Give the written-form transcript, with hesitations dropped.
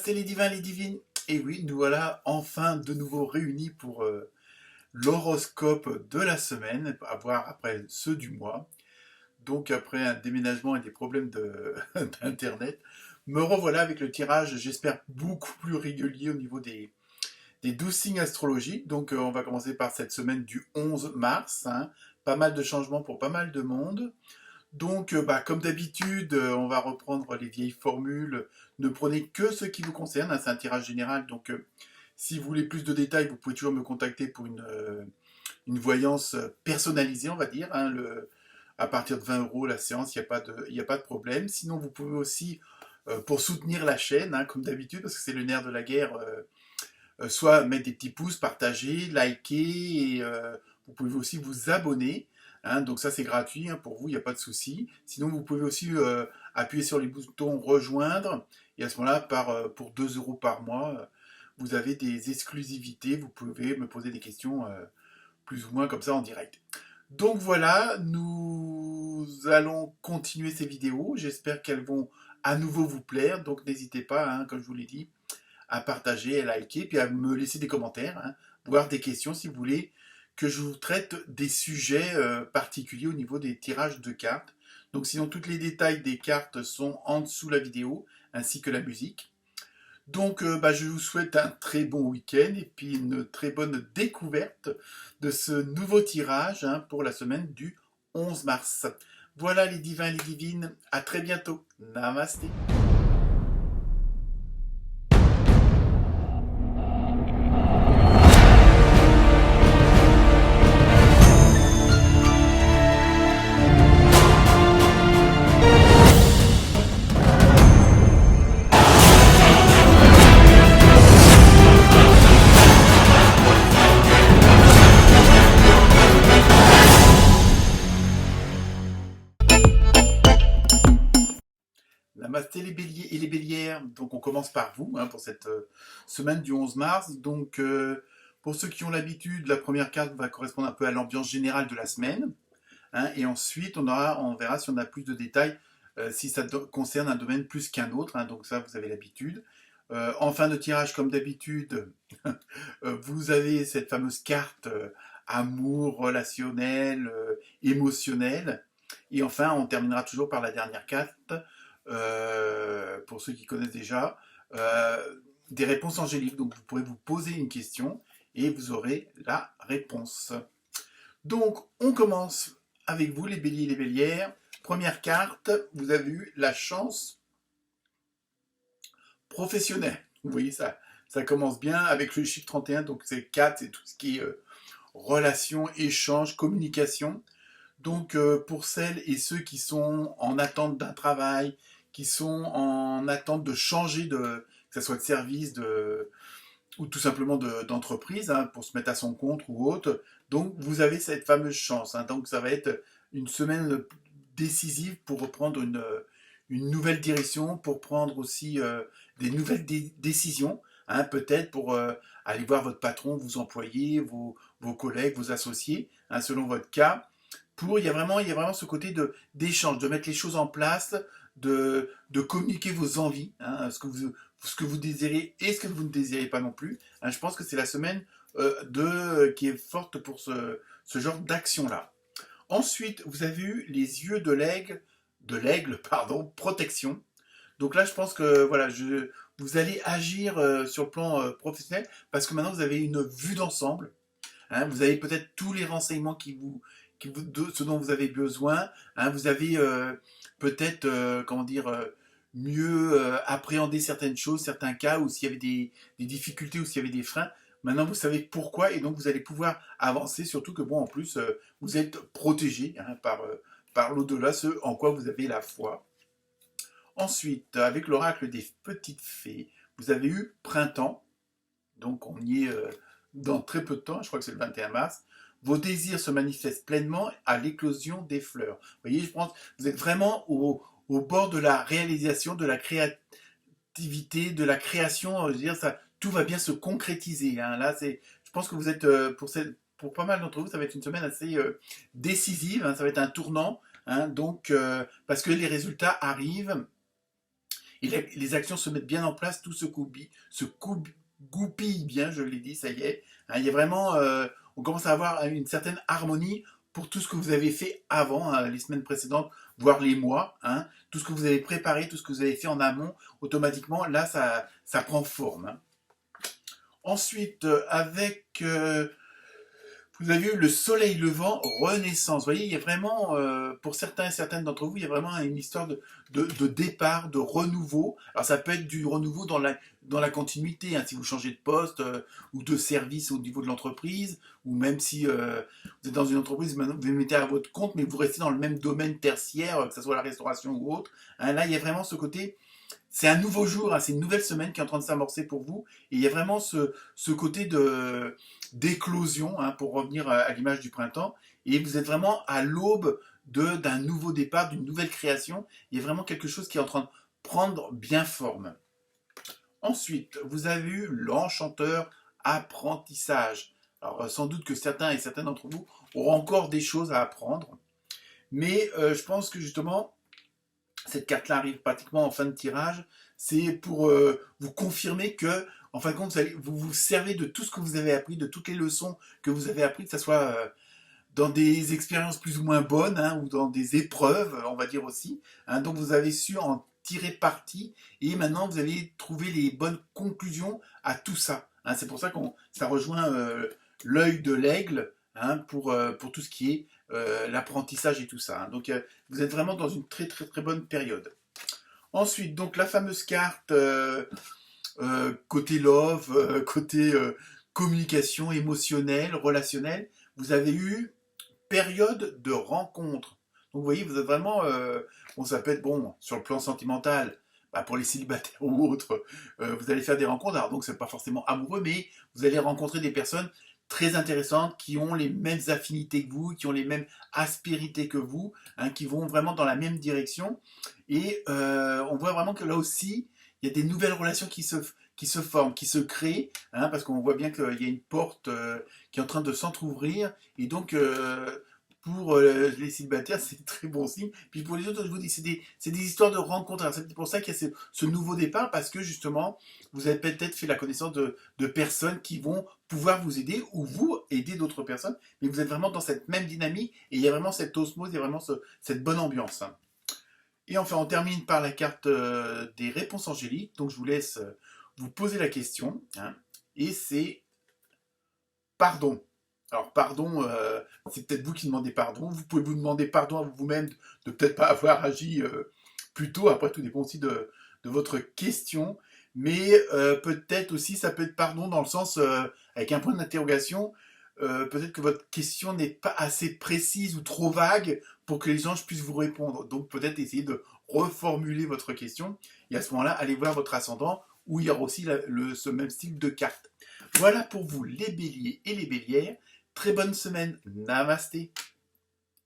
Namasté les divins, les divines. Et oui, nous voilà enfin de nouveau réunis pour l'horoscope de la semaine, à voir après ceux du mois. Donc après un déménagement et des problèmes d'internet, me revoilà avec le tirage, j'espère, beaucoup plus régulier au niveau des 12 signes astrologiques. Donc on va commencer par cette semaine du 11 mars. Hein. Pas mal de changements pour pas mal de monde. Donc, comme d'habitude, on va reprendre les vieilles formules. Ne prenez que ce qui vous concerne. Hein, c'est un tirage général. Donc, si vous voulez plus de détails, vous pouvez toujours me contacter pour une voyance personnalisée, on va dire. Hein, à partir de 20 € la séance, il n'y a pas de problème. Sinon, vous pouvez aussi, pour soutenir la chaîne, hein, comme d'habitude, parce que c'est le nerf de la guerre, soit mettre des petits pouces, partager, liker, et vous pouvez aussi vous abonner. Hein, donc ça c'est gratuit hein, pour vous, il n'y a pas de souci. Sinon vous pouvez aussi appuyer sur les boutons rejoindre et à ce moment-là pour 2 € par mois, vous avez des exclusivités, vous pouvez me poser des questions plus ou moins comme ça en direct. Donc voilà, nous allons continuer ces vidéos, j'espère qu'elles vont à nouveau vous plaire, donc n'hésitez pas, hein, comme je vous l'ai dit, à partager, à liker, puis à me laisser des commentaires, hein, voire des questions si vous voulez que je vous traite des sujets particuliers au niveau des tirages de cartes. Donc sinon, tous les détails des cartes sont en dessous de la vidéo, ainsi que la musique. Donc je vous souhaite un très bon week-end et puis une très bonne découverte de ce nouveau tirage hein, pour la semaine du 11 mars. Voilà les divins et les divines, à très bientôt. Namasté. Namasté les béliers et les bélières. Donc on commence par vous hein, pour cette semaine du 11 mars. Donc pour ceux qui ont l'habitude, la première carte va correspondre un peu à l'ambiance générale de la semaine. Hein, et ensuite on verra si on a plus de détails, si ça concerne un domaine plus qu'un autre. Hein, donc ça vous avez l'habitude. En fin de tirage, comme d'habitude, vous avez cette fameuse carte amour, relationnel, émotionnel. Et enfin, on terminera toujours par la dernière carte, pour ceux qui connaissent déjà, des réponses angéliques. Donc vous pourrez vous poser une question et vous aurez la réponse. Donc on commence avec vous les béliers et les bélières. Première carte, vous avez eu la chance professionnelle. Vous voyez ça commence bien avec le chiffre 31, donc c'est 4, c'est tout ce qui est relation, échange, communication. Donc pour celles et ceux qui sont en attente d'un travail, qui sont en attente de changer que ce soit de service ou tout simplement d'entreprise, hein, pour se mettre à son compte ou autre, donc vous avez cette fameuse chance. Hein, donc ça va être une semaine décisive pour reprendre une nouvelle direction, pour prendre aussi des nouvelles décisions, hein, peut-être pour aller voir votre patron, vos employés, vos collègues, vos associés, hein, selon votre cas. Il y a vraiment ce côté d'échange, de mettre les choses en place, de communiquer vos envies, hein, ce que vous désirez et ce que vous ne désirez pas non plus. Hein, je pense que c'est la semaine qui est forte pour ce genre d'action-là. Ensuite, vous avez eu les yeux pardon, protection. Donc là, je pense que voilà, vous allez agir sur le plan professionnel parce que maintenant vous avez une vue d'ensemble. Hein, vous avez peut-être tous les renseignements de ce dont vous avez besoin. Hein, vous avez peut-être, mieux appréhender certaines choses, certains cas où s'il y avait des difficultés ou s'il y avait des freins. Maintenant, vous savez pourquoi et donc vous allez pouvoir avancer, surtout que bon, en plus, vous êtes protégé hein, par l'au-delà, ce en quoi vous avez la foi. Ensuite, avec l'oracle des petites fées, vous avez eu printemps, donc on y est dans très peu de temps, je crois que c'est le 21 mars. Vos désirs se manifestent pleinement à l'éclosion des fleurs. Vous voyez, je pense que vous êtes vraiment au bord de la réalisation, de la créativité, de la création. Je veux dire, tout va bien se concrétiser. Hein. Là, je pense que vous êtes, pour pas mal d'entre vous, ça va être une semaine assez décisive. Hein, ça va être un tournant. Hein, donc, parce que les résultats arrivent. Et les actions se mettent bien en place, tout goupille bien, je l'ai dit, ça y est. Hein, il y a vraiment, on commence à avoir une certaine harmonie pour tout ce que vous avez fait avant, hein, les semaines précédentes, voire les mois. Hein, tout ce que vous avez préparé, tout ce que vous avez fait en amont, automatiquement, là, ça prend forme. Hein. Ensuite, vous avez eu le soleil levant, renaissance. Vous voyez, il y a vraiment, pour certains et certaines d'entre vous, il y a vraiment une histoire de départ, de renouveau. Alors ça peut être du renouveau dans la continuité, hein, si vous changez de poste ou de service au niveau de l'entreprise, ou même si vous êtes dans une entreprise, maintenant vous vous mettez à votre compte, mais vous restez dans le même domaine tertiaire, que ce soit la restauration ou autre. Hein, là, il y a vraiment ce côté... C'est un nouveau jour, hein, c'est une nouvelle semaine qui est en train de s'amorcer pour vous. Et il y a vraiment ce côté d'éclosion, hein, pour revenir à l'image du printemps. Et vous êtes vraiment à l'aube d'un nouveau départ, d'une nouvelle création. Il y a vraiment quelque chose qui est en train de prendre bien forme. Ensuite, vous avez eu l'enchanteur apprentissage. Alors, sans doute que certains et certaines d'entre vous auront encore des choses à apprendre. Mais je pense que justement, cette carte-là arrive pratiquement en fin de tirage, c'est pour vous confirmer que, en fin de compte, vous vous servez de tout ce que vous avez appris, de toutes les leçons que vous avez apprises, que ce soit dans des expériences plus ou moins bonnes, hein, ou dans des épreuves, on va dire aussi. Hein, donc vous avez su en tirer parti, et maintenant vous avez trouvé les bonnes conclusions à tout ça. Hein, c'est pour ça que ça rejoint l'œil de l'aigle, hein, pour tout ce qui est l'apprentissage et tout ça. Hein. Donc vous êtes vraiment dans une très très très bonne période. Ensuite, donc la fameuse carte côté love, côté communication émotionnelle, relationnelle, vous avez eu période de rencontre. Donc vous voyez, vous êtes vraiment, bon ça peut être bon sur le plan sentimental, bah, pour les célibataires ou autres, vous allez faire des rencontres, alors donc c'est pas forcément amoureux, mais vous allez rencontrer des personnes très intéressantes, qui ont les mêmes affinités que vous, qui ont les mêmes aspérités que vous, hein, qui vont vraiment dans la même direction. Et on voit vraiment que là aussi, il y a des nouvelles relations qui se forment, qui se créent, hein, parce qu'on voit bien qu'il y a une porte qui est en train de s'entrouvrir. Et donc, pour les célibataires, c'est très bon signe. Puis pour les autres, je vous dis, c'est des histoires de rencontres. Alors, c'est pour ça qu'il y a ce nouveau départ, parce que justement, vous avez peut-être fait la connaissance de personnes qui vont pouvoir vous aider, ou vous aider d'autres personnes, mais vous êtes vraiment dans cette même dynamique, et il y a vraiment cette osmose, il y a vraiment cette bonne ambiance. Hein. Et enfin, on termine par la carte des réponses angéliques. Donc, je vous laisse vous poser la question. Hein, et c'est pardon. Alors, pardon, c'est peut-être vous qui demandez pardon. Vous pouvez vous demander pardon à vous-même de peut-être pas avoir agi plus tôt. Après, tout dépend aussi de votre question. Mais peut-être aussi, ça peut être pardon dans le sens, avec un point d'interrogation, peut-être que votre question n'est pas assez précise ou trop vague pour que les anges puissent vous répondre. Donc, peut-être essayer de reformuler votre question. Et à ce moment-là, allez voir votre ascendant, où il y aura aussi ce même style de carte. Voilà pour vous les béliers et les bélières. Très bonne semaine. Namasté.